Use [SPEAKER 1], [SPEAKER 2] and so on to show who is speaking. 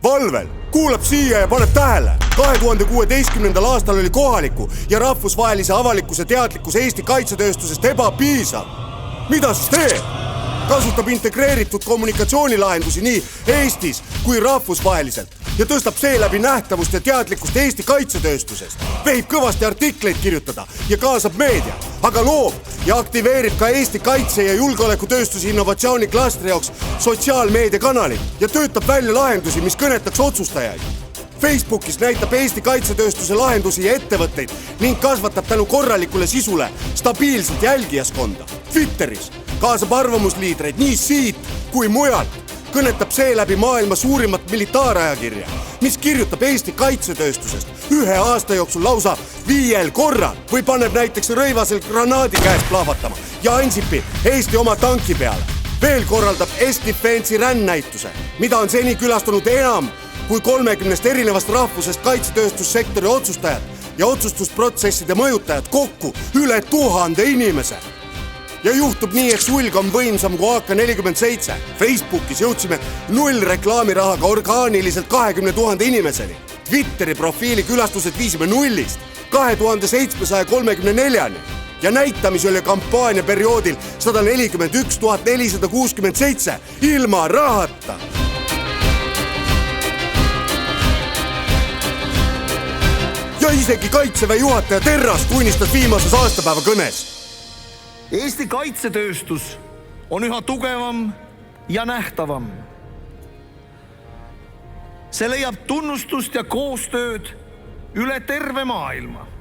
[SPEAKER 1] Palvel kuulab siia ja paneb tähele. 2016. aastal oli kohaliku ja rahvusvahelise avalikkuse teadlikkus Eesti kaitsetööstusest ebapiisav. Mida siis teeb? Kasutab integreeritud kommunikatsioonilahendusi nii Eestis kui rahvusvaheliselt ja tõstab seeläbi nähtavust ja teadlikkust Eesti kaitsetööstusest. Vehib kõvasti artikleid kirjutada ja kaasab meedia, aga loob ja aktiveerib ka Eesti kaitse- ja julgeolekutööstuse innovatsiooniklastri jaoks sotsiaalmeediakanalid ja töötab välja lahendusi, mis kõnetaks otsustajaid. Facebookis näitab Eesti kaitsetööstuse lahendusi ja ettevõtteid ning kasvatab tänu korralikule sisule stabiilselt jälgijaskonda. Twitteris kaasab arvamusliidreid nii siit kui mujalt, kõnetab seeläbi maailma suurimat militaarajakirja, mis kirjutab Eesti kaitsetööstusest ühe aasta jooksul lausa 5 korral või paneb näiteks Rõivasel granaadi käest plahvatama ja Ansipi Eesti oma tanki peale. Veel korraldab S-Defense'i rännäituse, mida on seni külastanud enam kui 30 erinevast rahvusest kaitsetööstussektori otsustajad ja otsustusprotsesside mõjutajad kokku üle 1000 inimese. Ja juhtub nii, et sulg on võimsam kui AK-47. Facebookis jõudsime 0 reklaamirahaga orgaaniliselt 20 000 inimeseni. Twitteri profiili külastused viisime 0-st 2734-ni ja näitamisi oli kampaania perioodil 141 467 ilma rahata. Ja isegi Kaitseväe juhataja Terras tunnistas viimases aastapäeva kõnes.
[SPEAKER 2] Eesti kaitsetööstus on üha tugevam ja nähtavam. See leiab tunnustust ja koostööd üle terve maailma.